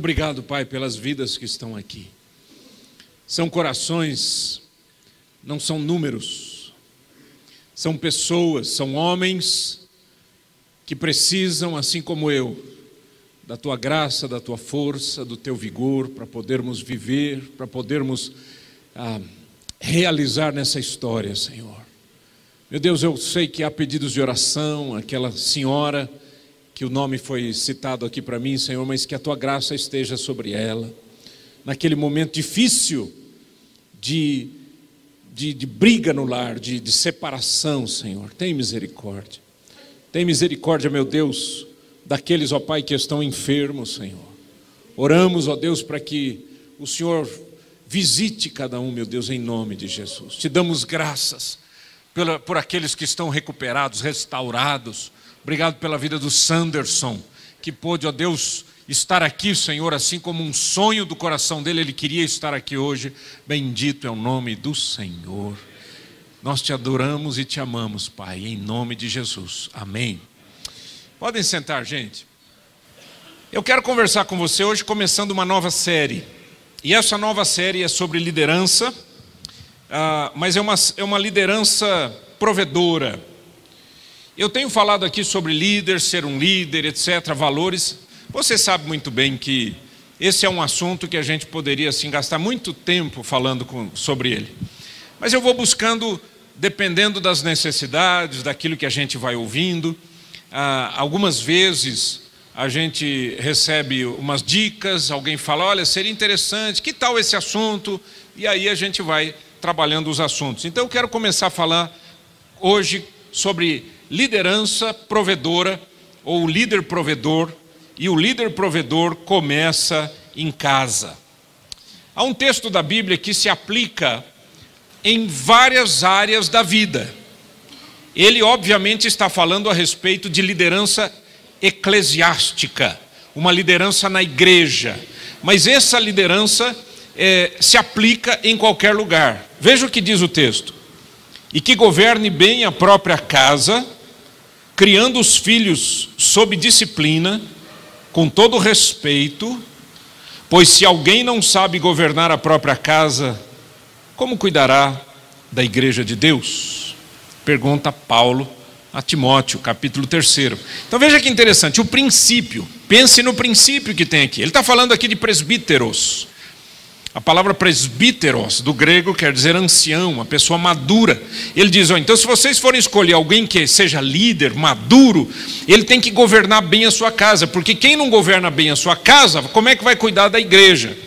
Obrigado, Pai, pelas vidas que estão aqui. São corações, não são números. São pessoas, são homens que precisam, assim como eu, da Tua graça, da Tua força, do Teu vigor, para podermos viver, para podermos realizar nessa história, Senhor. Meu Deus, eu sei que há pedidos de oração, aquela senhora que o nome foi citado aqui para mim, Senhor, mas que a Tua graça esteja sobre ela, naquele momento difícil de briga no lar, de separação, Senhor. Tem misericórdia. Tem misericórdia, meu Deus, daqueles, ó Pai, que estão enfermos, Senhor. Oramos, ó Deus, para que o Senhor visite cada um, meu Deus, em nome de Jesus. Te damos graças por aqueles que estão recuperados, restaurados. Obrigado pela vida do Sanderson, que pôde, ó Deus, estar aqui, Senhor, assim como um sonho do coração dele, ele queria estar aqui hoje. Bendito é o nome do Senhor. Nós te adoramos e te amamos, Pai, em nome de Jesus. Amém. Podem sentar, gente. Eu quero conversar com você hoje, começando uma nova série. E essa nova série é sobre liderança, mas é uma liderança provedora. Eu tenho falado aqui sobre líder, ser um líder, etc., valores. Você sabe muito bem que esse é um assunto que a gente poderia assim, gastar muito tempo falando sobre ele. Mas eu vou buscando, dependendo das necessidades, daquilo que a gente vai ouvindo. Algumas vezes a gente recebe umas dicas, alguém fala, olha, seria interessante, que tal esse assunto? E aí a gente vai trabalhando os assuntos. Então eu quero começar a falar hoje sobre liderança provedora, ou líder provedor, e o líder provedor começa em casa. Há um texto da Bíblia que se aplica em várias áreas da vida. Ele obviamente está falando a respeito de liderança eclesiástica, uma liderança na igreja, mas essa liderança se aplica em qualquer lugar. Veja o que diz o texto: e que governe bem a própria casa, criando os filhos sob disciplina, com todo respeito, pois se alguém não sabe governar a própria casa, como cuidará da igreja de Deus? Pergunta Paulo a Timóteo, capítulo 3. Então veja que interessante, o princípio, pense no princípio que tem aqui. Ele está falando aqui de presbíteros. A palavra presbíteros, do grego, quer dizer ancião, uma pessoa madura. Ele diz, então se vocês forem escolher alguém que seja líder, maduro, ele tem que governar bem a sua casa, porque quem não governa bem a sua casa, como é que vai cuidar da igreja?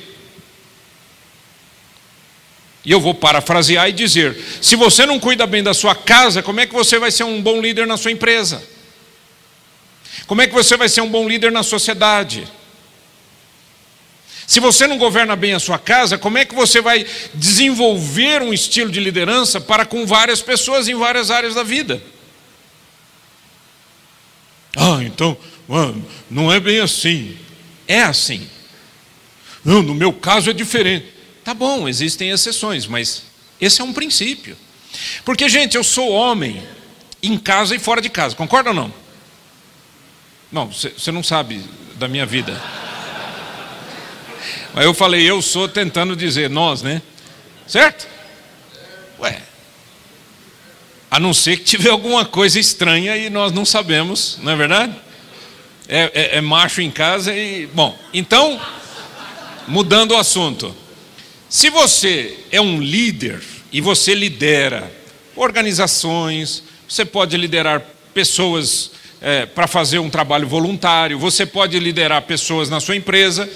E eu vou parafrasear e dizer, se você não cuida bem da sua casa, como é que você vai ser um bom líder na sua empresa? Como é que você vai ser um bom líder na sociedade? Se você não governa bem a sua casa, como é que você vai desenvolver um estilo de liderança para com várias pessoas em várias áreas da vida? Então, não é bem assim. É assim. Não, no meu caso é diferente. Tá bom, existem exceções, mas esse é um princípio. Porque, gente, eu sou homem em casa e fora de casa, concorda ou não? Não, você não sabe da minha vida. Mas eu falei, eu sou, tentando dizer nós, né? Certo? A não ser que tiver alguma coisa estranha e nós não sabemos, não é verdade? É macho em casa e... Bom, então, mudando o assunto. Se você é um líder e você lidera organizações, você pode liderar pessoas para fazer um trabalho voluntário, você pode liderar pessoas na sua empresa.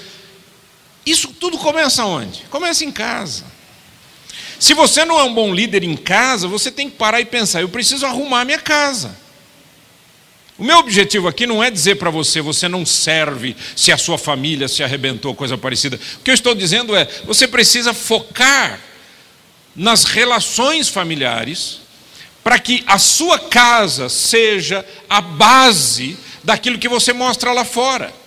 Isso tudo começa onde? Começa em casa. Se você não é um bom líder em casa, você tem que parar e pensar, eu preciso arrumar minha casa. O meu objetivo aqui não é dizer para você, você não serve se a sua família se arrebentou, coisa parecida. O que eu estou dizendo é, você precisa focar nas relações familiares, para que a sua casa seja a base daquilo que você mostra lá fora.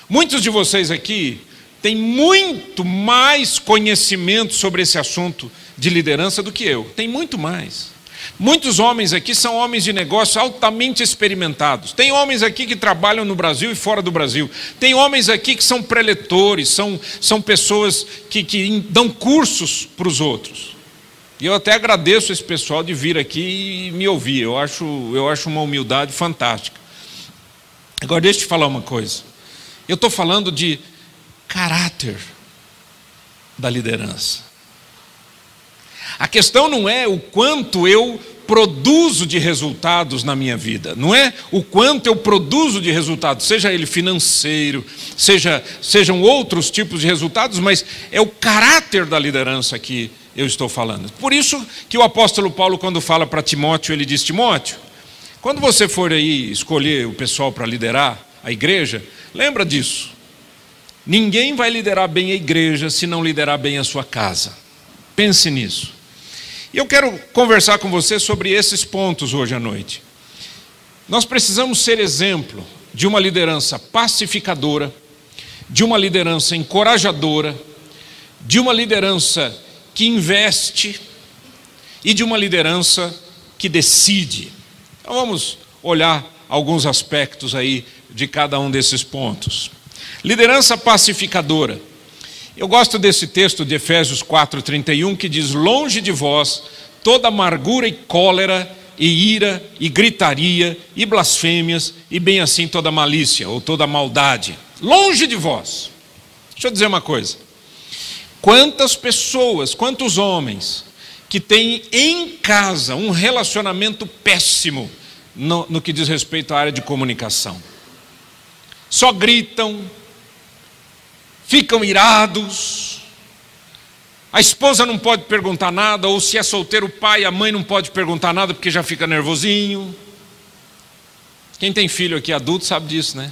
Muitos de vocês aqui têm muito mais conhecimento sobre esse assunto de liderança do que eu. Tem muito mais. Muitos homens aqui são homens de negócio altamente experimentados. Tem homens aqui que trabalham no Brasil e fora do Brasil. Tem homens aqui que são preletores, são pessoas que dão cursos para os outros. E eu até agradeço esse pessoal de vir aqui e me ouvir. Eu acho uma humildade fantástica. Agora deixa eu te falar uma coisa. Eu estou falando de caráter da liderança. A questão não é o quanto eu produzo de resultados na minha vida, não é o quanto eu produzo de resultados, seja ele financeiro, sejam outros tipos de resultados, mas é o caráter da liderança que eu estou falando. Por isso que o apóstolo Paulo, quando fala para Timóteo, ele diz: Timóteo, quando você for aí escolher o pessoal para liderar a igreja, lembra disso. Ninguém vai liderar bem a igreja se não liderar bem a sua casa. Pense nisso. E eu quero conversar com você sobre esses pontos hoje à noite. Nós precisamos ser exemplo de uma liderança pacificadora, de uma liderança encorajadora, de uma liderança que investe e de uma liderança que decide. Então vamos olhar alguns aspectos aí de cada um desses pontos. Liderança pacificadora. Eu gosto desse texto de Efésios 4:31 que diz: longe de vós toda amargura e cólera e ira e gritaria e blasfêmias e bem assim toda malícia ou toda maldade. Longe de vós. Deixa eu dizer uma coisa. Quantas pessoas, quantos homens que têm em casa um relacionamento péssimo no que diz respeito à área de comunicação. Só gritam, ficam irados, a esposa não pode perguntar nada, ou se é solteiro o pai, a mãe não pode perguntar nada porque já fica nervosinho. Quem tem filho aqui adulto sabe disso, né?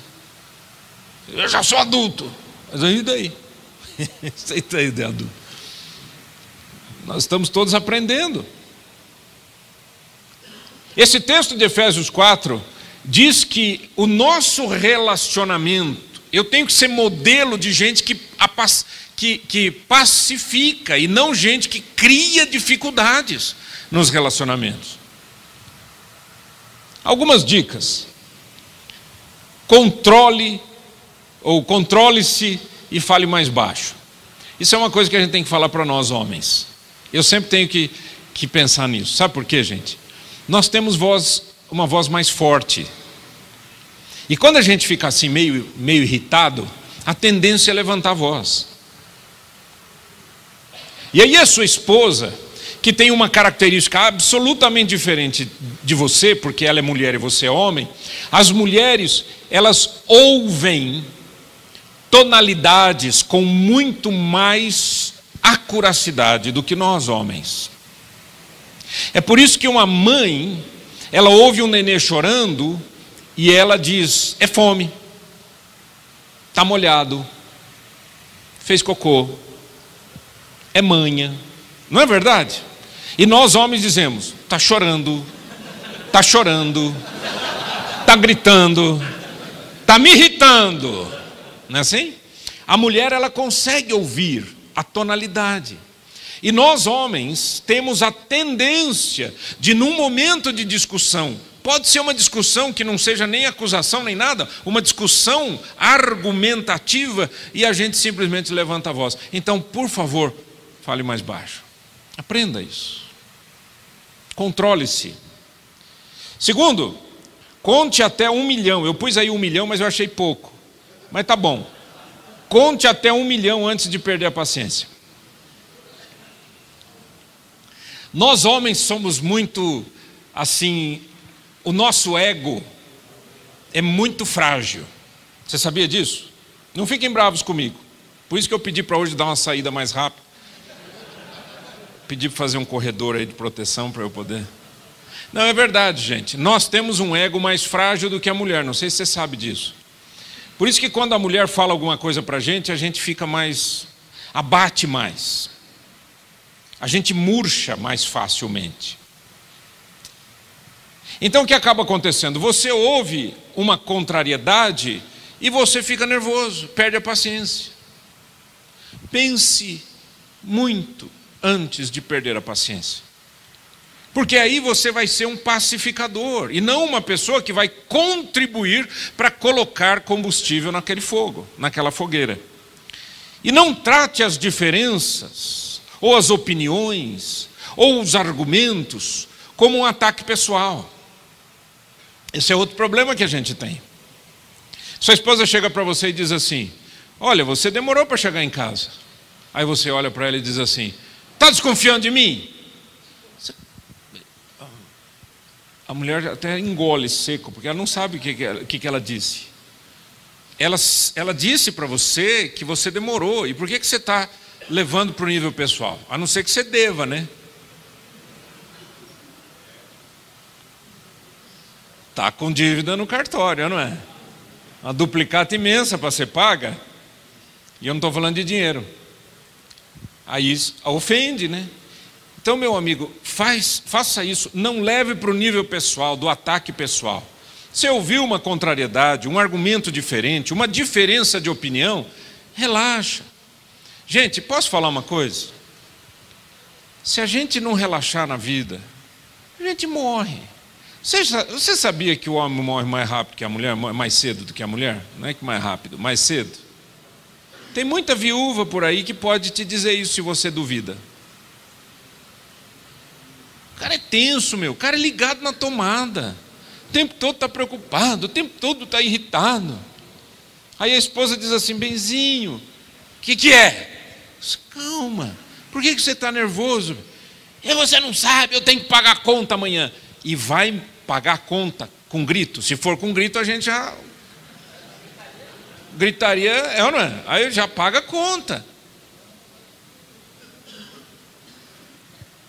Eu já sou adulto, mas aí daí? Aceita aí de adulto. Nós estamos todos aprendendo. Esse texto de Efésios 4 diz que o nosso relacionamento, eu tenho que ser modelo de gente que pacifica e não gente que cria dificuldades nos relacionamentos. Algumas dicas. Controle-se e fale mais baixo. Isso é uma coisa que a gente tem que falar para nós homens. Eu sempre tenho que pensar nisso. Sabe por quê, gente? Nós temos uma voz mais forte. E quando a gente fica assim meio irritado, a tendência é levantar a voz. E aí a sua esposa, que tem uma característica absolutamente diferente de você, porque ela é mulher e você é homem, as mulheres, elas ouvem tonalidades com muito mais acuracidade do que nós homens. É por isso que uma mãe, ela ouve um nenê chorando e ela diz: é fome, está molhado, fez cocô, é manha. Não é verdade? E nós homens dizemos: está chorando, está gritando, está me irritando. Não é assim? A mulher, ela consegue ouvir a tonalidade. E nós homens temos a tendência de, num momento de discussão, pode ser uma discussão que não seja nem acusação nem nada, uma discussão argumentativa, e a gente simplesmente levanta a voz. Então, por favor, fale mais baixo. Aprenda isso. Controle-se. Segundo, conte até 1 milhão. Eu pus aí 1 milhão, mas eu achei pouco. Mas tá bom. Conte até 1 milhão antes de perder a paciência. Nós homens somos muito, assim, o nosso ego é muito frágil. Você sabia disso? Não fiquem bravos comigo. Por isso que eu pedi para hoje dar uma saída mais rápida. Pedi para fazer um corredor aí de proteção para eu poder... Não, é verdade, gente. Nós temos um ego mais frágil do que a mulher. Não sei se você sabe disso. Por isso que quando a mulher fala alguma coisa para a gente fica mais... abate mais. A gente murcha mais facilmente. Então o que acaba acontecendo? Você ouve uma contrariedade e você fica nervoso, perde a paciência. Pense muito antes de perder a paciência. Porque aí você vai ser um pacificador e não uma pessoa que vai contribuir para colocar combustível naquele fogo, naquela fogueira. E não trate as diferenças, ou as opiniões, ou os argumentos como um ataque pessoal. Esse é outro problema que a gente tem. Sua esposa chega para você e diz assim: olha, você demorou para chegar em casa. Aí você olha para ela e diz assim: está desconfiando de mim? A mulher até engole seco, porque ela não sabe o que ela disse. Ela disse para você que você demorou. E por que você está levando para o nível pessoal? A não ser que você deva, né? Está com dívida no cartório, não é? Uma duplicata imensa para ser paga. E eu não estou falando de dinheiro. Aí isso ofende, né? Então, meu amigo, faça isso, não leve para o nível pessoal, do ataque pessoal. Você ouviu uma contrariedade, um argumento diferente, uma diferença de opinião, relaxa. Gente, posso falar uma coisa? Se a gente não relaxar na vida, a gente morre. Você sabia que o homem morre mais rápido que a mulher, mais cedo do que a mulher? Não é que mais rápido, mais cedo. Tem muita viúva por aí que pode te dizer isso se você duvida. O cara é tenso, meu. O cara é ligado na tomada. O tempo todo está preocupado, o tempo todo está irritado. Aí a esposa diz assim: benzinho, o que é? Calma, por que você está nervoso? Você não sabe, eu tenho que pagar a conta amanhã. E vai pagar a conta com grito. Se for com grito, a gente já gritaria, é ou não é? Aí já paga a conta.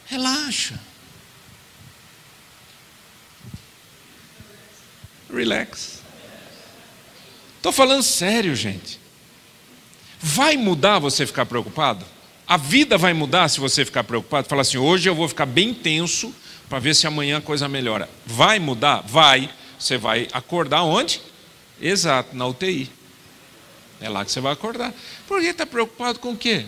Relaxa. Relax. Estou falando sério, gente. Vai mudar você ficar preocupado? A vida vai mudar se você ficar preocupado? Falar assim: hoje eu vou ficar bem tenso para ver se amanhã a coisa melhora. Vai mudar? Vai. Você vai acordar onde? Exato, na UTI. É lá que você vai acordar. Por que está preocupado com o quê?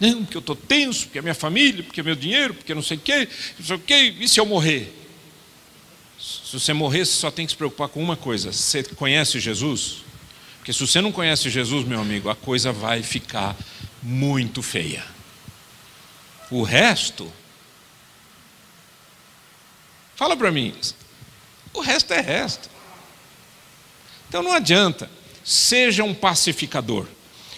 Não, porque eu estou tenso, porque é minha família, porque é meu dinheiro, porque não sei o quê, não sei o quê. E se eu morrer? Se você morrer, você só tem que se preocupar com uma coisa: você conhece Jesus? Porque se você não conhece Jesus, meu amigo, a coisa vai ficar muito feia. O resto, fala para mim, o resto é resto. Então não adianta. Seja um pacificador.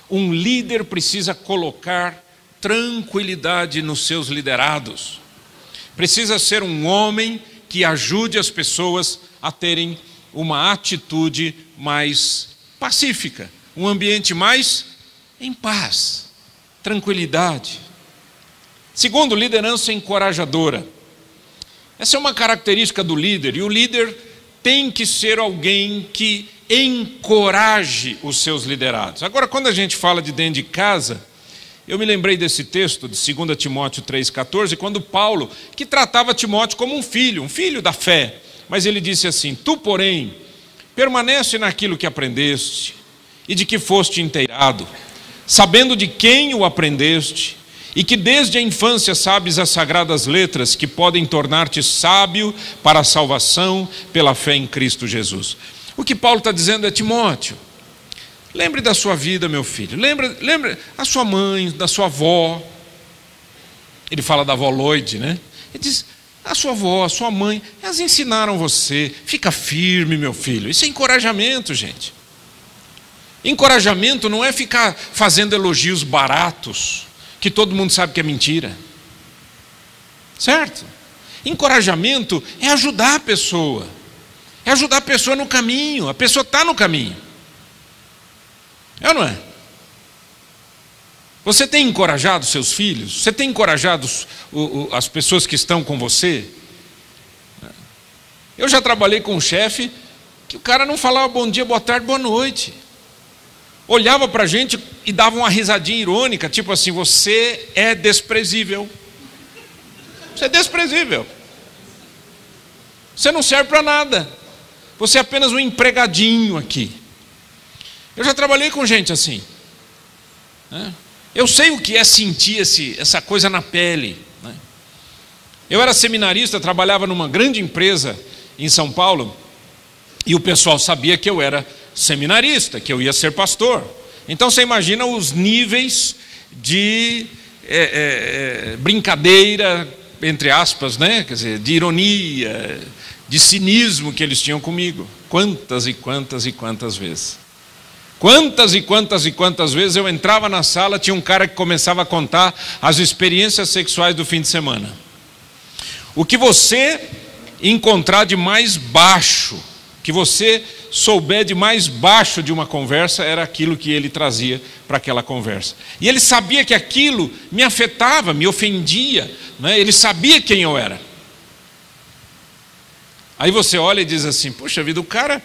Um líder precisa colocar tranquilidade nos seus liderados. Precisa ser um homem que ajude as pessoas a terem uma atitude mais pacífica, um ambiente mais em paz, tranquilidade. Segundo, liderança encorajadora. Essa é uma característica do líder, e o líder tem que ser alguém que encoraje os seus liderados. Agora, quando a gente fala de dentro de casa, eu me lembrei desse texto de 2 Timóteo 3,14, quando Paulo, que tratava Timóteo como um filho da fé, mas ele disse assim: tu, porém, permanece naquilo que aprendeste e de que foste inteirado, sabendo de quem o aprendeste, e que desde a infância sabes as sagradas letras que podem tornar-te sábio para a salvação pela fé em Cristo Jesus. O que Paulo está dizendo é: Timóteo, lembre da sua vida, meu filho. Lembre a sua mãe, da sua avó. Ele fala da avó Lloyd, né? Ele diz: a sua avó, a sua mãe, elas ensinaram você. Fica firme, meu filho. Isso é encorajamento, gente. Encorajamento não é ficar fazendo elogios baratos, que todo mundo sabe que é mentira. Certo? Encorajamento é ajudar a pessoa. É ajudar a pessoa no caminho. A pessoa está no caminho. É ou não é? Você tem encorajado seus filhos? Você tem encorajado as pessoas que estão com você? Eu já trabalhei com um chefe que o cara não falava bom dia, boa tarde, boa noite. Olhava para a gente e dava uma risadinha irônica, tipo assim: você é desprezível. Você é desprezível. Você não serve para nada. Você é apenas um empregadinho aqui. Eu já trabalhei com gente assim. Eu sei o que é sentir essa coisa na pele. Eu era seminarista, trabalhava numa grande empresa em São Paulo, e o pessoal sabia que eu era seminarista, que eu ia ser pastor. Então você imagina os níveis de brincadeira, entre aspas, né? Quer dizer, de ironia, de cinismo que eles tinham comigo. Quantas e quantas e quantas vezes. Quantas e quantas e quantas vezes eu entrava na sala, tinha um cara que começava a contar as experiências sexuais do fim de semana. O que você encontrar de mais baixo, que você souber de mais baixo de uma conversa, era aquilo que ele trazia para aquela conversa. E ele sabia que aquilo me afetava, me ofendia, né? Ele sabia quem eu era. Aí você olha e diz assim: puxa vida, o cara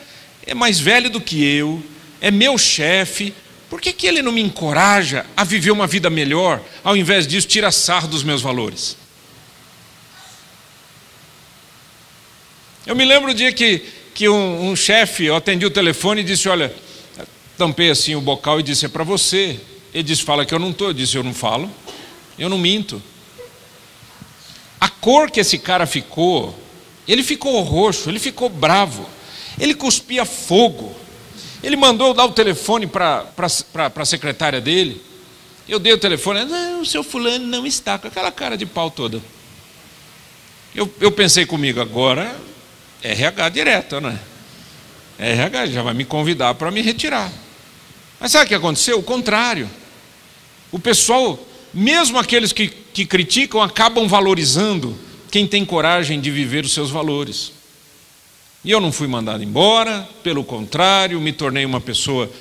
é mais velho do que eu, é meu chefe, por que ele não me encoraja a viver uma vida melhor, ao invés disso tira sarro dos meus valores? Eu me lembro o dia que um chefe, eu atendi o telefone e disse: olha, tampei assim o bocal e disse: é para você. Ele disse: fala que eu não estou. Eu disse: eu não falo, eu não minto. A cor que esse cara ficou, ele ficou roxo, ele ficou bravo, ele cuspia fogo. Ele mandou dar o telefone para a secretária dele. Eu dei o telefone: não, o seu fulano não está, com aquela cara de pau toda. Eu pensei comigo: agora RH direto, né? RH já vai me convidar para me retirar. Mas sabe o que aconteceu? O contrário. O pessoal, mesmo aqueles que criticam, acabam valorizando quem tem coragem de viver os seus valores. E eu não fui mandado embora, pelo contrário, me tornei uma pessoa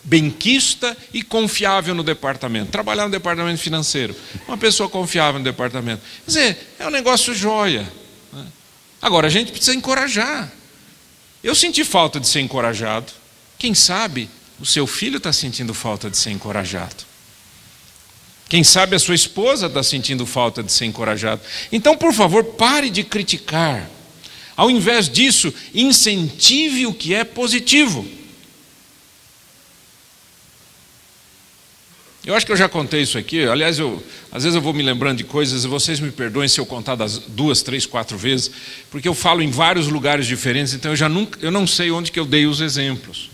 benquista e confiável no departamento. Trabalhar no departamento financeiro, uma pessoa confiável no departamento. Quer dizer, é um negócio joia. Agora a gente precisa encorajar. Eu senti falta de ser encorajado. Quem sabe o seu filho está sentindo falta de ser encorajado. Quem sabe a sua esposa está sentindo falta de ser encorajado. Então, por favor, pare de criticar. Ao invés disso, incentive o que é positivo. Eu acho que eu já contei isso aqui. Aliás, às vezes eu vou me lembrando de coisas, e vocês me perdoem se eu contar das 2, 3, 4 vezes, porque eu falo em vários lugares diferentes, então eu não sei onde que eu dei os exemplos.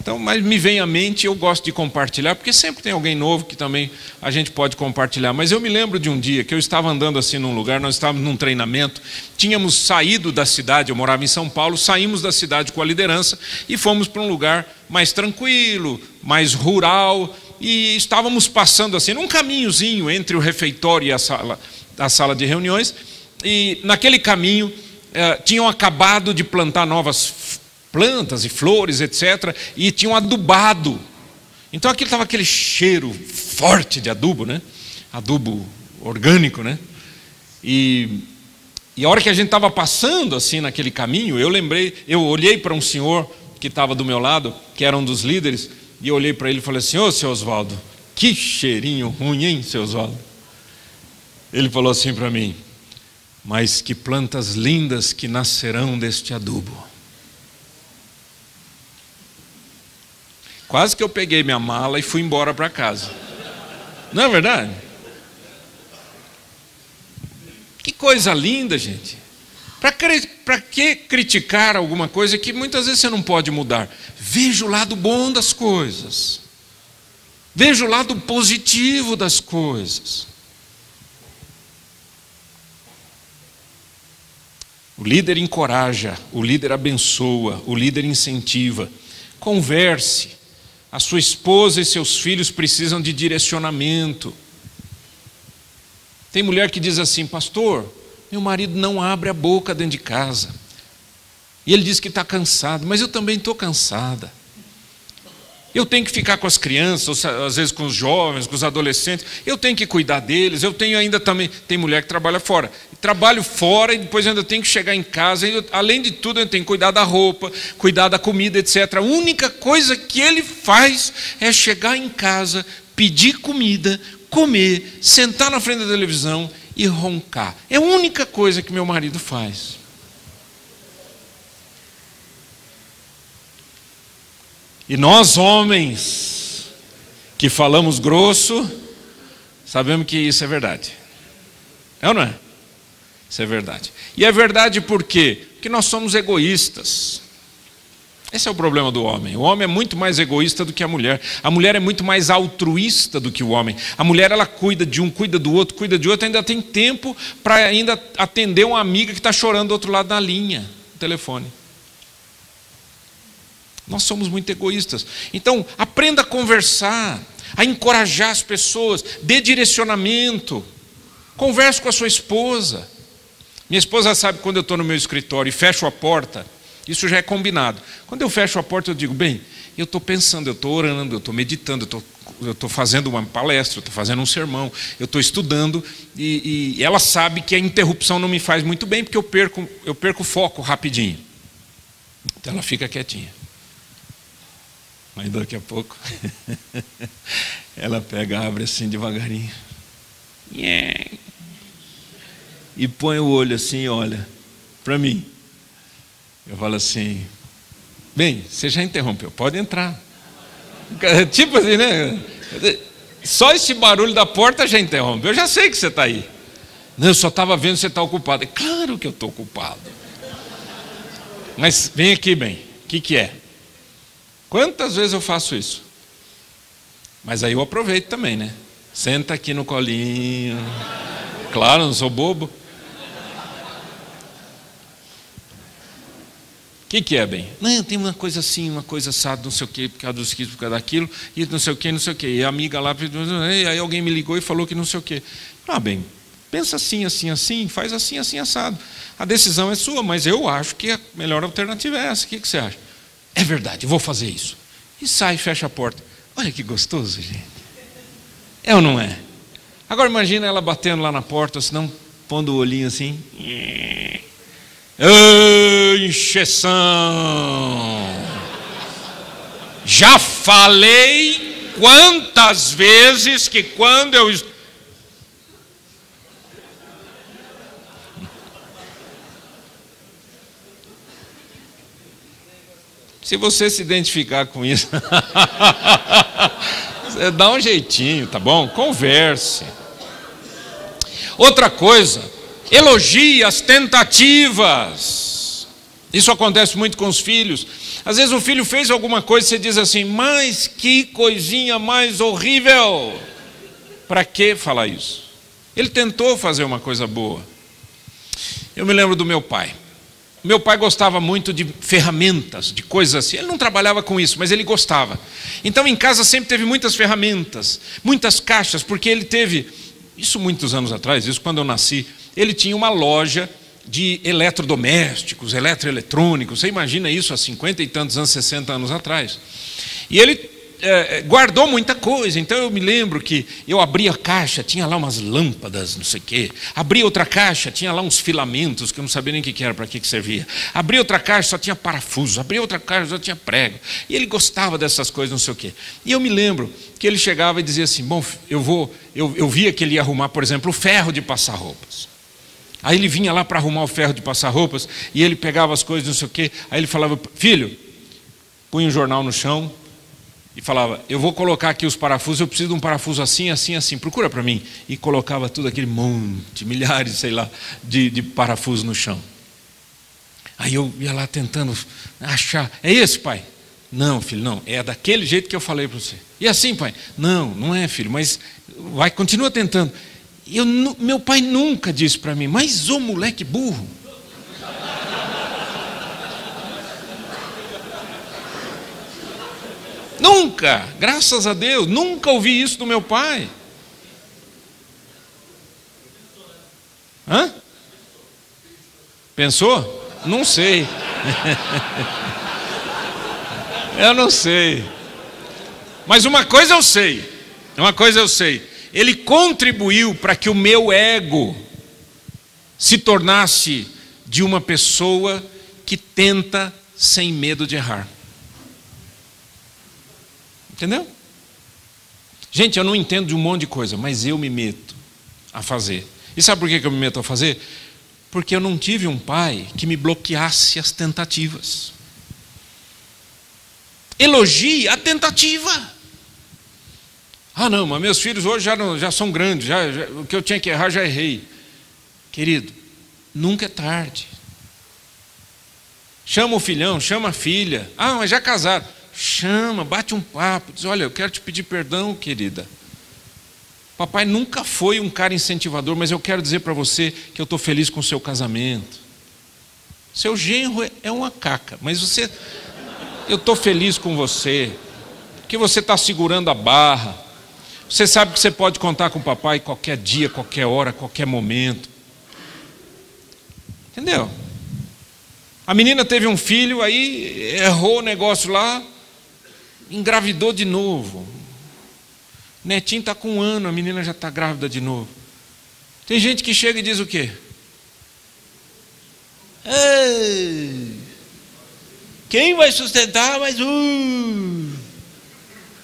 Então, mas me vem à mente, eu gosto de compartilhar, porque sempre tem alguém novo que também a gente pode compartilhar. Mas eu me lembro de um dia que eu estava andando assim num lugar, nós estávamos num treinamento, tínhamos saído da cidade, eu morava em São Paulo, saímos da cidade com a liderança e fomos para um lugar mais tranquilo, mais rural, e estávamos passando assim num caminhozinho entre o refeitório e a sala de reuniões, e naquele caminho tinham acabado de plantar novas plantas e flores, etc., e tinham adubado. Então aquilo estava aquele cheiro forte de adubo, né? Adubo orgânico, né? E a hora que a gente estava passando assim naquele caminho, eu olhei para um senhor que estava do meu lado, que era um dos líderes, e eu olhei para ele e falei assim: ô, seu Oswaldo, que cheirinho ruim, hein, seu Oswaldo? Ele falou assim para mim: mas que plantas lindas que nascerão deste adubo. Quase que eu peguei minha mala e fui embora para casa. Não é verdade? Que coisa linda, gente. Para que criticar alguma coisa que muitas vezes você não pode mudar? Veja o lado bom das coisas. Veja o lado positivo das coisas. O líder encoraja, o líder abençoa, o líder incentiva. Converse. A sua esposa e seus filhos precisam de direcionamento. Tem mulher que diz assim: pastor, meu marido não abre a boca dentro de casa. E ele diz que está cansado, mas eu também estou cansada. Eu tenho que ficar com as crianças, às vezes com os jovens, com os adolescentes. Eu tenho que cuidar deles. Eu tenho ainda também... Tem mulher que trabalha fora. Trabalho fora e depois ainda tenho que chegar em casa. E além de tudo, eu tenho que cuidar da roupa, cuidar da comida, etc. A única coisa que ele faz é chegar em casa, pedir comida, comer, sentar na frente da televisão e roncar. É a única coisa que meu marido faz. E nós, homens, que falamos grosso, sabemos que isso é verdade. É ou não é? Isso é verdade. E é verdade por quê? Porque nós somos egoístas. Esse é o problema do homem. O homem é muito mais egoísta do que a mulher. A mulher é muito mais altruísta do que o homem. A mulher, ela cuida de um, cuida do outro, cuida de outro, ainda tem tempo para ainda atender uma amiga que está chorando do outro lado da linha, no telefone. Nós somos muito egoístas. Então, aprenda a conversar, a encorajar as pessoas, dê direcionamento. Converse com a sua esposa. Minha esposa sabe que quando eu estou no meu escritório e fecho a porta, isso já é combinado. Quando eu fecho a porta, eu digo, bem, eu estou pensando, eu estou orando, eu estou meditando, eu estou fazendo uma palestra, eu estou fazendo um sermão, eu estou estudando, e ela sabe que a interrupção não me faz muito bem, porque eu perco o foco rapidinho. Então ela fica quietinha. Mas daqui a pouco, ela pega, abre assim devagarinho. E põe o olho assim e olha para mim. Eu falo assim, bem, você já interrompeu, pode entrar. Tipo assim, né? Só esse barulho da porta já interrompe. Eu já sei que você está aí. Não, eu só estava vendo que você está ocupado. É claro que eu estou ocupado. Mas vem aqui, bem, o que é? Quantas vezes eu faço isso? Mas aí eu aproveito também, né? Senta aqui no colinho. Claro, não sou bobo. O que é, bem? Não, tem uma coisa assim, uma coisa assada, não sei o quê, por causa dos quilos, por causa daquilo, e não sei o quê, não sei o quê. E a amiga lá, aí alguém me ligou e falou que não sei o quê. Ah, bem, pensa assim, assim, assim, faz assim, assim, assado. A decisão é sua, mas eu acho que a melhor alternativa é essa. O que você acha? É verdade, vou fazer isso. E sai, fecha a porta. Olha que gostoso, gente. É ou não é? Agora imagina ela batendo lá na porta, senão pondo o olhinho assim. Encheção. Já falei quantas vezes que quando eu... Se você se identificar com isso, você dá um jeitinho, tá bom? Converse. Outra coisa, elogie as tentativas. Isso acontece muito com os filhos. Às vezes o filho fez alguma coisa e você diz assim, mas que coisinha mais horrível. Para que falar isso? Ele tentou fazer uma coisa boa. Eu me lembro do meu pai. Meu pai gostava muito de ferramentas, de coisas assim. Ele não trabalhava com isso, mas ele gostava. Então em casa sempre teve muitas ferramentas, muitas caixas, porque ele teve, isso muitos anos atrás, isso quando eu nasci, ele tinha uma loja de eletrodomésticos, eletroeletrônicos. Você imagina isso há 50 e tantos anos, 60 anos atrás. E ele guardou muita coisa. Então eu me lembro que eu abria a caixa, tinha lá umas lâmpadas, não sei o quê. Abria outra caixa, tinha lá uns filamentos que eu não sabia nem o que era, para que servia. Abria outra caixa, só tinha parafuso. Abria outra caixa, só tinha prego. E ele gostava dessas coisas, não sei o quê. E eu me lembro que ele chegava e dizia assim, bom, eu via que ele ia arrumar, por exemplo, o ferro de passar roupas. Aí ele vinha lá para arrumar o ferro de passar roupas, e ele pegava as coisas, não sei o quê. Aí ele falava, filho, punha um jornal no chão, e falava, eu vou colocar aqui os parafusos, eu preciso de um parafuso assim, assim, assim, procura para mim. E colocava tudo aquele monte, milhares, sei lá, de parafusos no chão. Aí eu ia lá tentando achar, é esse, pai? Não, filho, não, é daquele jeito que eu falei para você. E assim, pai? Não, não é, filho, mas vai, continua tentando. Meu pai nunca disse para mim, mas ô moleque burro. Nunca, graças a Deus, nunca ouvi isso do meu pai. Hã? Pensou? Não sei. Eu não sei. Mas uma coisa eu sei. Ele contribuiu para que o meu ego se tornasse de uma pessoa que tenta sem medo de errar. Entendeu? Gente, eu não entendo de um monte de coisa, mas eu me meto a fazer. E sabe por que eu me meto a fazer? Porque eu não tive um pai que me bloqueasse as tentativas. Elogie a tentativa. Ah não, mas meus filhos hoje já são grandes, o que eu tinha que errar já errei. Querido, Nunca é tarde. Chama o filhão, chama a filha. Ah, mas já casaram. Chama, bate um papo. Diz, olha, eu quero te pedir perdão, querida. Papai nunca foi um cara incentivador, mas eu quero dizer para você que eu estou feliz com o seu casamento. Seu genro é uma caca, mas eu estou feliz com você, que você está segurando a barra. Você sabe que você pode contar com o papai qualquer dia, qualquer hora, qualquer momento. Entendeu? A menina teve um filho, aí errou o negócio lá, engravidou de novo. Netinho está com 1 ano, a menina já está grávida de novo. Tem gente que chega e diz o quê? Ei, quem vai sustentar mais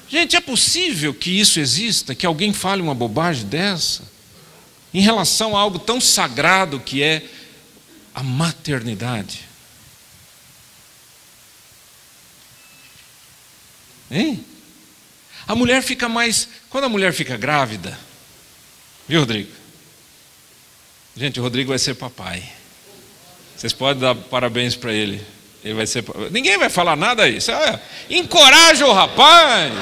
Gente, é possível que isso exista, que alguém fale uma bobagem dessa em relação a algo tão sagrado que é a maternidade? Hein? A mulher fica mais... Quando a mulher fica grávida, viu, Rodrigo? Gente, o Rodrigo vai ser papai. Vocês podem dar parabéns para ele. Ele vai ser... Ninguém vai falar nada aí. Encoraja o rapaz.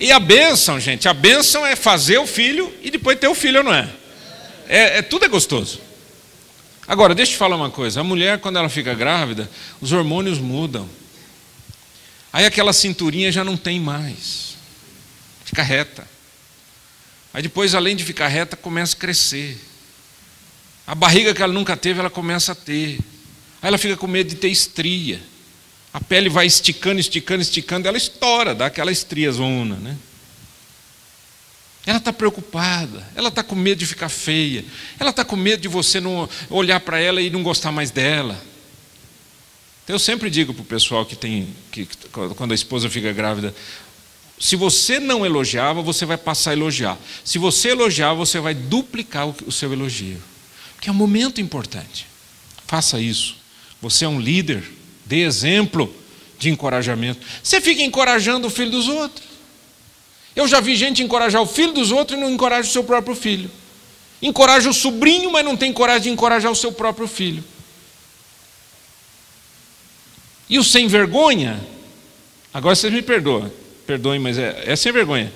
E a bênção, gente, a bênção é fazer o filho e depois ter o filho, não é? Tudo é gostoso. Agora, deixa eu te falar uma coisa. A mulher, quando ela fica grávida, os hormônios mudam. Aí aquela cinturinha já não tem mais. Fica reta. Aí depois, além de ficar reta, começa a crescer. A barriga que ela nunca teve, ela começa a ter. Aí ela fica com medo de ter estria. A pele vai esticando, esticando, esticando, ela estoura, dá aquela estria zona, né? Ela está preocupada, ela está com medo de ficar feia, ela está com medo de você não olhar para ela e não gostar mais dela. Então eu sempre digo para o pessoal que quando a esposa fica grávida, se você não elogiava, você vai passar a elogiar. Se você elogiar, você vai duplicar o seu elogio. Porque é um momento importante. Faça isso. Você é um líder. Dê exemplo de encorajamento. Você fica encorajando o filho dos outros. Eu já vi gente encorajar o filho dos outros e não encoraja o seu próprio filho. Encoraja o sobrinho, mas não tem coragem de encorajar o seu próprio filho. E o sem vergonha, agora vocês me perdoem, mas é sem vergonha.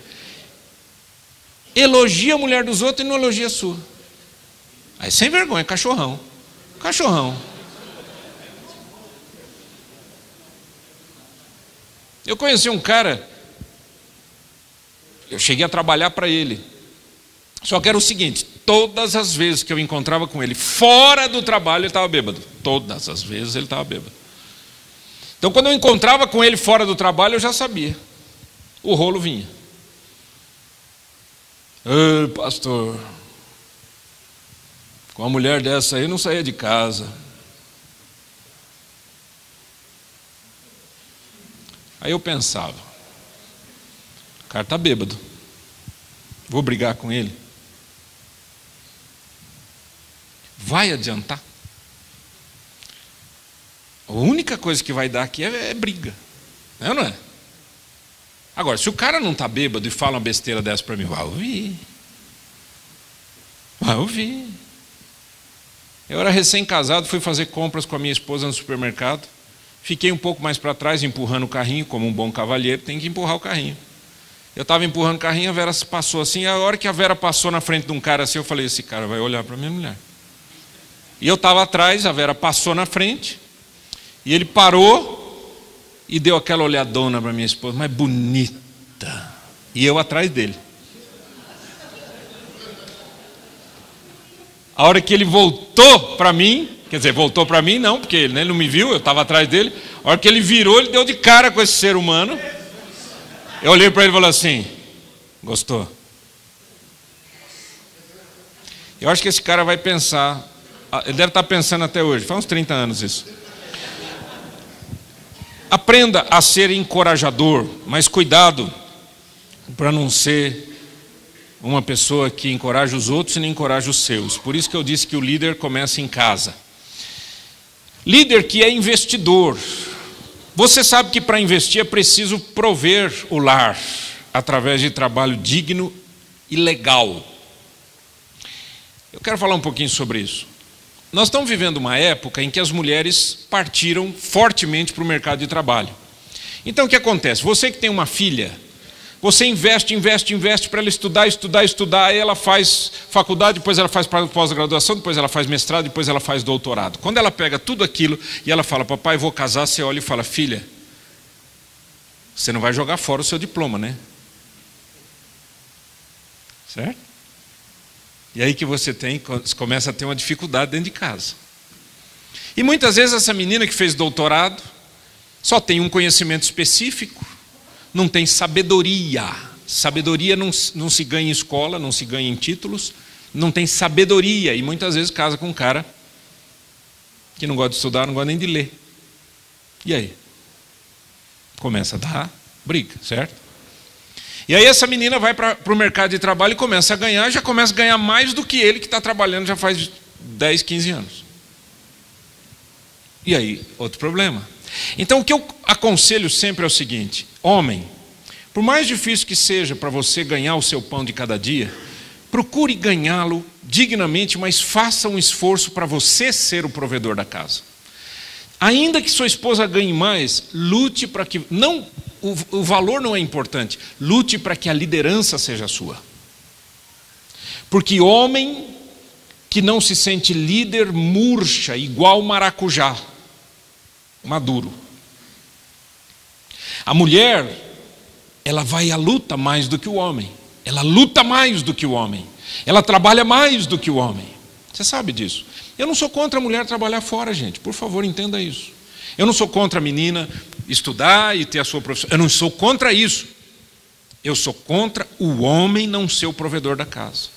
Elogia a mulher dos outros e não elogia a sua. Aí sem vergonha, cachorrão. Cachorrão. Eu conheci um cara, eu cheguei a trabalhar para ele. Só que era o seguinte, todas as vezes que eu encontrava com ele fora do trabalho, ele estava bêbado. Todas as vezes ele estava bêbado. Então quando eu encontrava com ele fora do trabalho, eu já sabia. O rolo vinha. Ei, pastor, com uma mulher dessa aí não saía de casa. Aí eu pensava, o cara está bêbado, vou brigar com ele? Vai adiantar? A única coisa que vai dar aqui é briga, não é? Agora, se o cara não está bêbado e fala uma besteira dessa para mim, vai ouvir. Vai ouvir. Eu era recém-casado, fui fazer compras com a minha esposa no supermercado. Fiquei um pouco mais para trás, empurrando o carrinho, como um bom cavalheiro, tem que empurrar o carrinho. Eu estava empurrando o carrinho, a Vera passou assim, a hora que a Vera passou na frente de um cara assim, eu falei, esse cara vai olhar para minha mulher. E eu estava atrás, a Vera passou na frente, e ele parou e deu aquela olhadona para minha esposa, mas bonita. E eu atrás dele. A hora que ele voltou para mim, quer dizer, voltou para mim não, porque ele não me viu, eu estava atrás dele. A hora que ele virou, ele deu de cara com esse ser humano. Eu olhei para ele e falei assim, gostou? Eu acho que esse cara vai pensar, ele deve estar pensando até hoje, faz uns 30 anos isso. Aprenda a ser encorajador, mas cuidado para não ser uma pessoa que encoraja os outros e não encoraja os seus. Por isso que eu disse que o líder começa em casa. Líder que é investidor. Você sabe que para investir é preciso prover o lar através de trabalho digno e legal. Eu quero falar um pouquinho sobre isso. Nós estamos vivendo uma época em que as mulheres partiram fortemente para o mercado de trabalho. Então o que acontece? Você que tem uma filha, você investe para ela estudar, aí ela faz faculdade, depois ela faz pós-graduação, depois ela faz mestrado, depois ela faz doutorado. Quando ela pega tudo aquilo e ela fala, papai, vou casar, você olha e fala, filha, você não vai jogar fora o seu diploma, né? Certo? E aí que você começa a ter uma dificuldade dentro de casa. E muitas vezes essa menina que fez doutorado só tem um conhecimento específico, não tem sabedoria. Sabedoria não se ganha em escola, não se ganha em títulos, não tem sabedoria. E muitas vezes casa com um cara que não gosta de estudar, não gosta nem de ler. E aí? Começa a dar briga, certo? E aí essa menina vai para o mercado de trabalho e começa a ganhar, já começa a ganhar mais do que ele que está trabalhando já faz 10, 15 anos. E aí, outro problema. Então o que eu aconselho sempre é o seguinte, homem, por mais difícil que seja para você ganhar o seu pão de cada dia, procure ganhá-lo dignamente, mas faça um esforço para você ser o provedor da casa. Ainda que sua esposa ganhe mais, lute para que... não, o valor não é importante, lute para que a liderança seja sua. Porque homem que não se sente líder murcha, igual maracujá, maduro. A mulher, ela vai à luta mais do que o homem. Ela luta mais do que o homem. Ela trabalha mais do que o homem. Você sabe disso. Eu não sou contra a mulher trabalhar fora, gente. Por favor, entenda isso. Eu não sou contra a menina estudar e ter a sua profissão. Eu não sou contra isso. Eu sou contra o homem não ser o provedor da casa.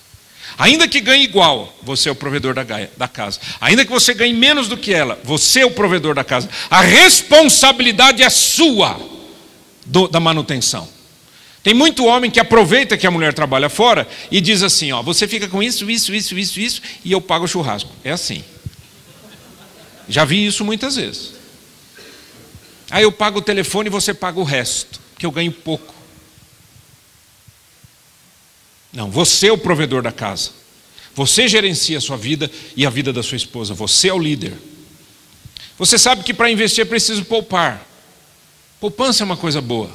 Ainda que ganhe igual, você é o provedor da casa. Ainda que você ganhe menos do que ela, você é o provedor da casa. A responsabilidade é sua da manutenção. Tem muito homem que aproveita que a mulher trabalha fora e diz assim, ó, você fica com isso, e eu pago o churrasco. É assim. Já vi isso muitas vezes. Aí eu pago o telefone e você paga o resto, que eu ganho pouco. Não, você é o provedor da casa. Você gerencia a sua vida e a vida da sua esposa. Você é o líder. Você sabe que para investir é preciso poupar. Poupança é uma coisa boa.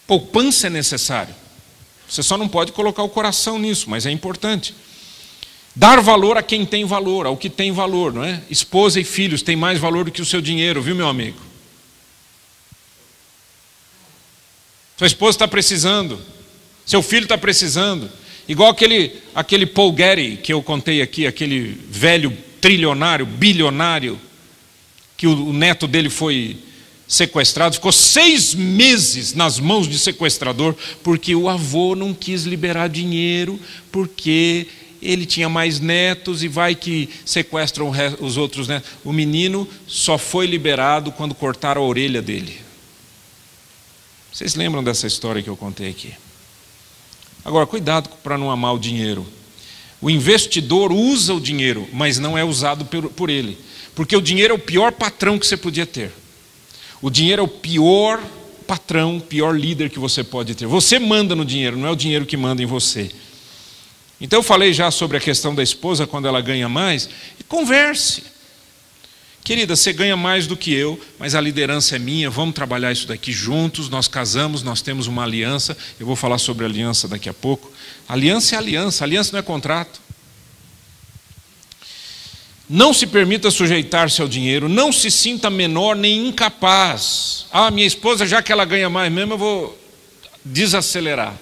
Poupança é necessário. Você só não pode colocar o coração nisso, mas é importante. Dar valor a quem tem valor, ao que tem valor, não é? Esposa e filhos têm mais valor do que o seu dinheiro, viu, meu amigo? Sua esposa está precisando, seu filho está precisando. Igual aquele Paul Getty que eu contei aqui, aquele velho trilionário, bilionário, que o neto dele foi sequestrado, ficou 6 meses nas mãos de sequestrador, porque o avô não quis liberar dinheiro, porque ele tinha mais netos e vai que sequestram os outros netos. O menino só foi liberado quando cortaram a orelha dele. Vocês lembram dessa história que eu contei aqui? Agora, cuidado para não amar o dinheiro. O investidor usa o dinheiro, mas não é usado por ele. Porque o dinheiro é o pior patrão que você podia ter. O dinheiro é o pior patrão, pior líder que você pode ter. Você manda no dinheiro, não é o dinheiro que manda em você. Então eu falei já sobre a questão da esposa quando ela ganha mais. E converse. Querida, você ganha mais do que eu, mas a liderança é minha, vamos trabalhar isso daqui juntos, nós casamos, nós temos uma aliança, eu vou falar sobre aliança daqui a pouco. Aliança é aliança não é contrato. Não se permita sujeitar-se ao dinheiro, não se sinta menor nem incapaz. Ah, minha esposa, já que ela ganha mais mesmo, eu vou desacelerar.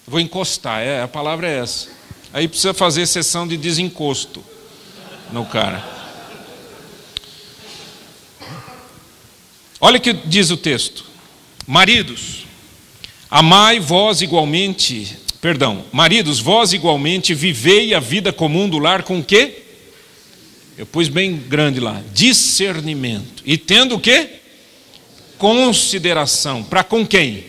Vou encostar, a palavra é essa. Aí precisa fazer sessão de desencosto no cara. Olha o que diz o texto. Maridos, maridos, vós igualmente vivei a vida comum do lar com o quê? Eu pus bem grande lá, discernimento. E tendo o quê? Consideração. Para com quem?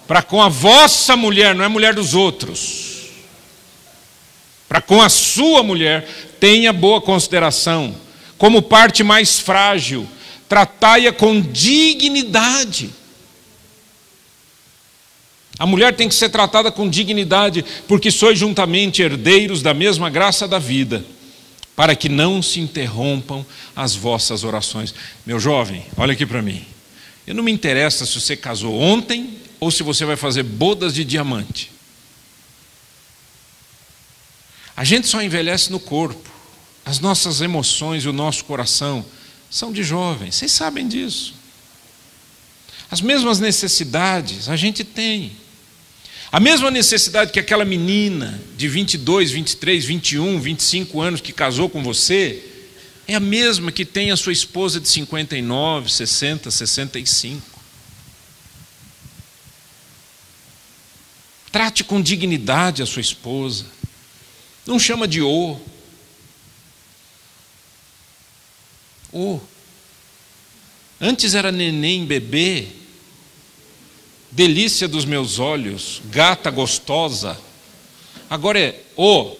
Para com a vossa mulher, não é a mulher dos outros. Para com a sua mulher, tenha boa consideração, como parte mais frágil, tratai-a com dignidade. A mulher tem que ser tratada com dignidade, porque sois juntamente herdeiros da mesma graça da vida, para que não se interrompam as vossas orações. Meu jovem, olha aqui para mim. Eu não me interessa se você casou ontem ou se você vai fazer bodas de diamante. A gente só envelhece no corpo. As nossas emoções e o nosso coração são de jovens. Vocês sabem disso. As mesmas necessidades a gente tem. A mesma necessidade que aquela menina de 22, 23, 21, 25 anos que casou com você, é a mesma que tem a sua esposa de 59, 60, 65. Trate com dignidade a sua esposa. Não chama de ô. Ô. Antes era neném, bebê. Delícia dos meus olhos, gata gostosa. Agora é ô.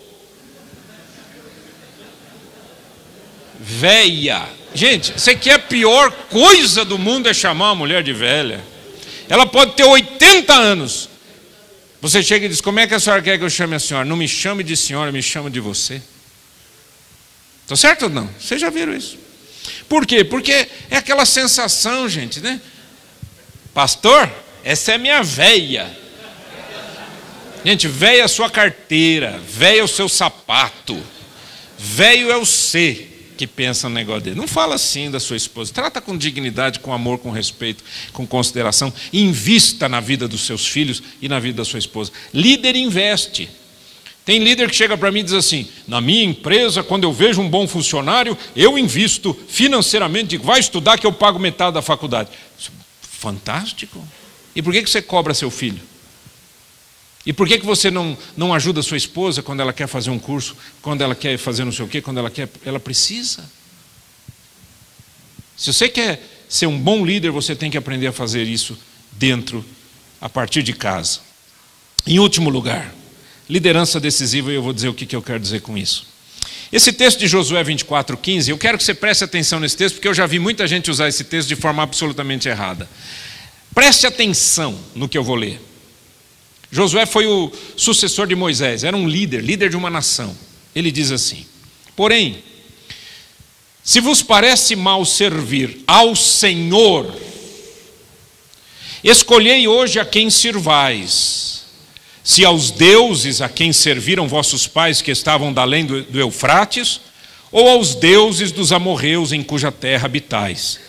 Véia. Gente, isso aqui é a pior coisa do mundo, é chamar uma mulher de velha. Ela pode ter 80 anos. Você chega e diz: como é que a senhora quer que eu chame a senhora? Não me chame de senhora, me chame de você. Está certo ou não? Vocês já viram isso? Por quê? Porque é aquela sensação, gente, né? Pastor, essa é minha véia. Gente, véia é a sua carteira, véia é o seu sapato, véio é o C que pensa no negócio dele. Não fala assim da sua esposa. Trata com dignidade, com amor, com respeito, com consideração. Invista na vida dos seus filhos e na vida da sua esposa. Líder investe. Tem líder que chega para mim e diz assim: na minha empresa, quando eu vejo um bom funcionário, eu invisto financeiramente, digo, vai estudar que eu pago metade da faculdade. Fantástico. E por que você cobra seu filho? E por que você não ajuda a sua esposa quando ela quer fazer um curso, quando ela quer fazer não sei o quê, quando ela precisa? Se você quer ser um bom líder, você tem que aprender a fazer isso a partir de casa. Em último lugar, liderança decisiva, e eu vou dizer o que eu quero dizer com isso. Esse texto de Josué 24:15, eu quero que você preste atenção nesse texto, porque eu já vi muita gente usar esse texto de forma absolutamente errada. Preste atenção no que eu vou ler. Josué foi o sucessor de Moisés, era um líder de uma nação. Ele diz assim: porém, se vos parece mal servir ao Senhor, escolhei hoje a quem sirvais, se aos deuses a quem serviram vossos pais que estavam da além do Eufrates, ou aos deuses dos amorreus em cuja terra habitais.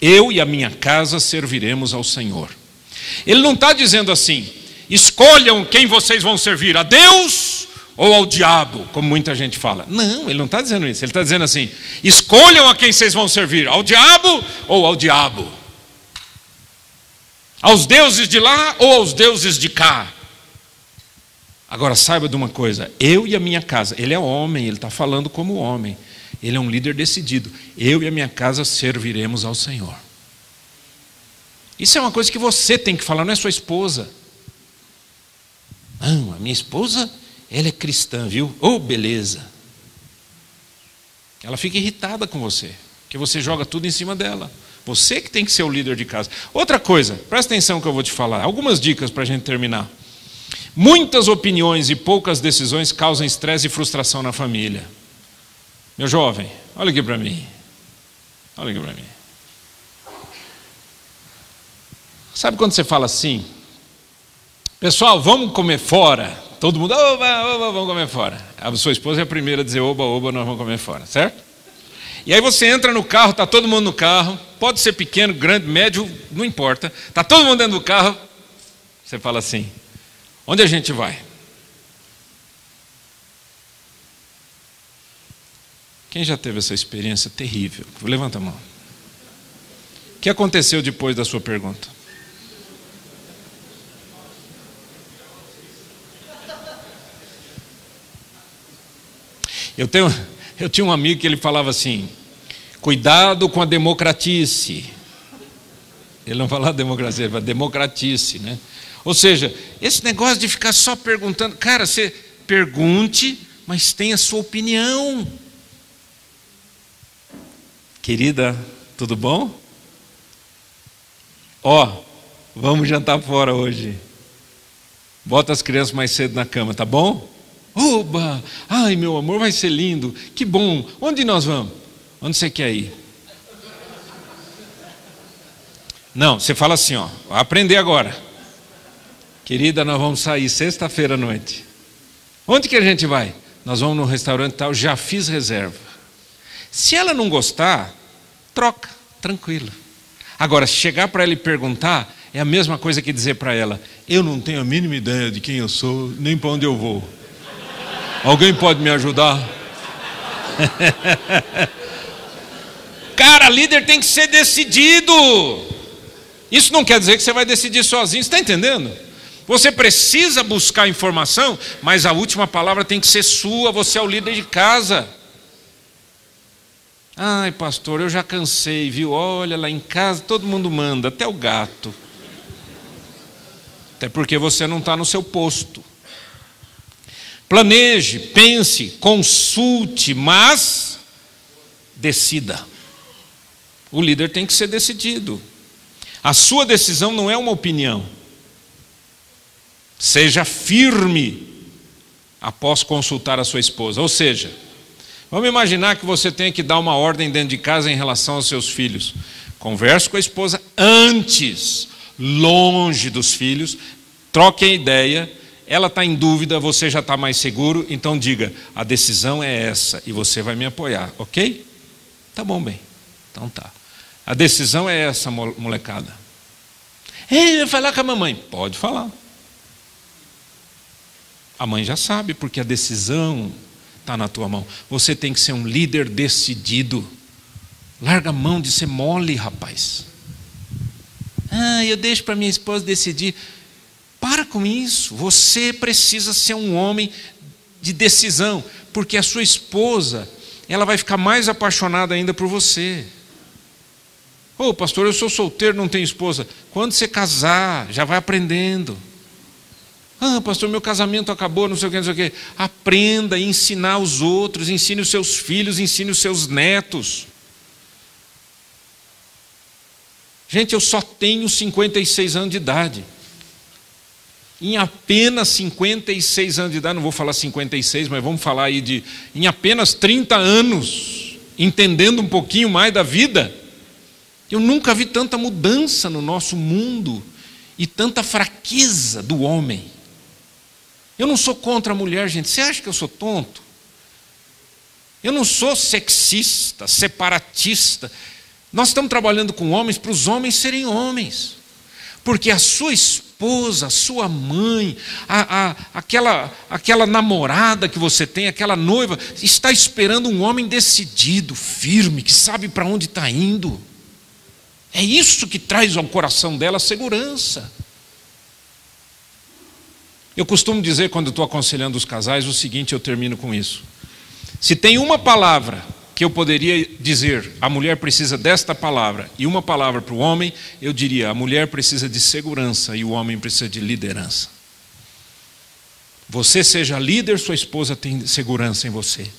Eu e a minha casa serviremos ao Senhor. Ele não está dizendo assim: escolham quem vocês vão servir, a Deus ou ao diabo, como muita gente fala. Não, ele não está dizendo isso. Ele está dizendo assim: escolham a quem vocês vão servir, ao diabo ou ao diabo, aos deuses de lá ou aos deuses de cá. Agora saiba de uma coisa: eu e a minha casa. Ele é homem, ele está falando como homem. Ele é um líder decidido. Eu e a minha casa serviremos ao Senhor. Isso é uma coisa que você tem que falar, não é sua esposa. Não, a minha esposa, ela é cristã, viu? Oh, beleza. Ela fica irritada com você, porque você joga tudo em cima dela. Você que tem que ser o líder de casa. Outra coisa, presta atenção no que eu vou te falar. Algumas dicas para a gente terminar. Muitas opiniões e poucas decisões causam estresse e frustração na família. Meu jovem, olha aqui para mim. Olha aqui para mim. Sabe quando você fala assim: pessoal, vamos comer fora? Todo mundo, oba, oba, vamos comer fora. A sua esposa é a primeira a dizer, oba, oba, nós vamos comer fora, certo? E aí você entra no carro, está todo mundo no carro, pode ser pequeno, grande, médio, não importa. Está todo mundo dentro do carro, você fala assim: onde a gente vai? Quem já teve essa experiência terrível? Levanta a mão. O que aconteceu depois da sua pergunta? Eu tinha um amigo que ele falava assim: cuidado com a democratice. Ele não falava democracia, ele falava democratice, né? Ou seja, esse negócio de ficar só perguntando, cara, você pergunte, mas tenha a sua opinião. Querida, tudo bom? Vamos jantar fora hoje. Bota as crianças mais cedo na cama, tá bom? Oba! Ai, meu amor, vai ser lindo. Que bom. Onde nós vamos? Onde você quer ir? Não, você fala assim, vai aprender agora. Querida, nós vamos sair sexta-feira à noite. Onde que a gente vai? Nós vamos no restaurante tal, já fiz reserva. Se ela não gostar, troca, tranquilo. Agora, se chegar para ela e perguntar, é a mesma coisa que dizer para ela: eu não tenho a mínima ideia de quem eu sou, nem para onde eu vou. Alguém pode me ajudar? Cara, líder tem que ser decidido. Isso não quer dizer que você vai decidir sozinho, você está entendendo? Você precisa buscar informação, mas a última palavra tem que ser sua, você é o líder de casa. Ai, pastor, eu já cansei, viu? Olha, lá em casa todo mundo manda, até o gato. Até porque você não está no seu posto. Planeje, pense, consulte, mas decida. O líder tem que ser decidido. A sua decisão não é uma opinião. Seja firme após consultar a sua esposa. Ou seja, vamos imaginar que você tem que dar uma ordem dentro de casa em relação aos seus filhos. Converse com a esposa antes, longe dos filhos, troquem a ideia. Ela está em dúvida, você já está mais seguro, então diga: a decisão é essa e você vai me apoiar, ok? Tá bom, bem. Então tá. A decisão é essa, molecada. Ei, vai falar com a mamãe. Pode falar. A mãe já sabe, porque a decisão está na tua mão. Você tem que ser um líder decidido. Larga a mão de ser mole, rapaz. Eu deixo para minha esposa decidir. Para com isso. Você precisa ser um homem de decisão, porque a sua esposa, ela vai ficar mais apaixonada ainda por você. Pastor, eu sou solteiro, não tenho esposa. Quando você casar, já vai aprendendo. Pastor, meu casamento acabou, não sei o que, não sei o que. Aprenda a ensinar os outros, ensine os seus filhos, ensine os seus netos. Gente, eu só tenho 56 anos de idade. Em apenas 56 anos de idade, não vou falar 56, mas vamos falar aí em apenas 30 anos, entendendo um pouquinho mais da vida, eu nunca vi tanta mudança no nosso mundo e tanta fraqueza do homem. Eu não sou contra a mulher, gente. Você acha que eu sou tonto? Eu não sou sexista, separatista. Nós estamos trabalhando com homens para os homens serem homens. Porque a sua esposa, a sua mãe, aquela namorada que você tem, aquela noiva, está esperando um homem decidido, firme, que sabe para onde está indo. É isso que traz ao coração dela segurança. Eu costumo dizer, quando estou aconselhando os casais, o seguinte, eu termino com isso. Se tem uma palavra que eu poderia dizer, a mulher precisa desta palavra, e uma palavra para o homem, eu diria, a mulher precisa de segurança e o homem precisa de liderança. Você seja líder, sua esposa tem segurança em você.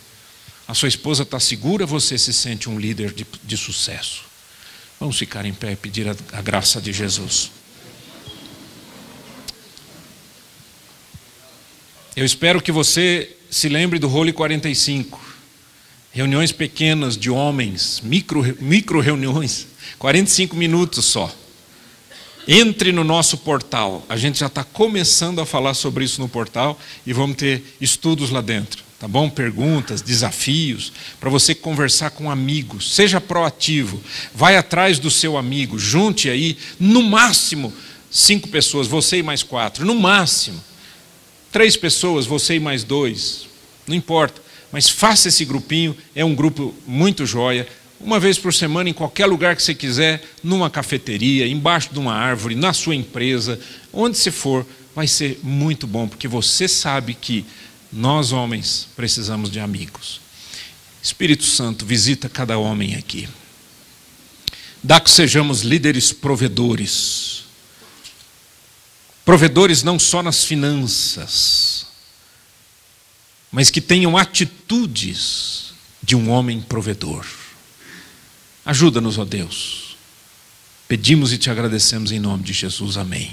A sua esposa está segura, você se sente um líder de sucesso. Vamos ficar em pé e pedir a graça de Jesus. Eu espero que você se lembre do Role 45. Reuniões pequenas de homens, micro reuniões, 45 minutos só. Entre no nosso portal. A gente já está começando a falar sobre isso no portal e vamos ter estudos lá dentro. Tá bom? Perguntas, desafios, para você conversar com amigos. Seja proativo. Vai atrás do seu amigo. Junte aí, no máximo, 5 pessoas, você e mais 4. No máximo. 3 pessoas, você e mais 2. Não importa. Mas faça esse grupinho. É um grupo muito joia. Uma vez por semana, em qualquer lugar que você quiser, numa cafeteria, embaixo de uma árvore, na sua empresa, onde você for, vai ser muito bom, porque você sabe que nós, homens, precisamos de amigos. Espírito Santo, visita cada homem aqui. Dá que sejamos líderes provedores. Provedores não só nas finanças, mas que tenham atitudes de um homem provedor. Ajuda-nos, ó Deus. Pedimos e te agradecemos em nome de Jesus. Amém.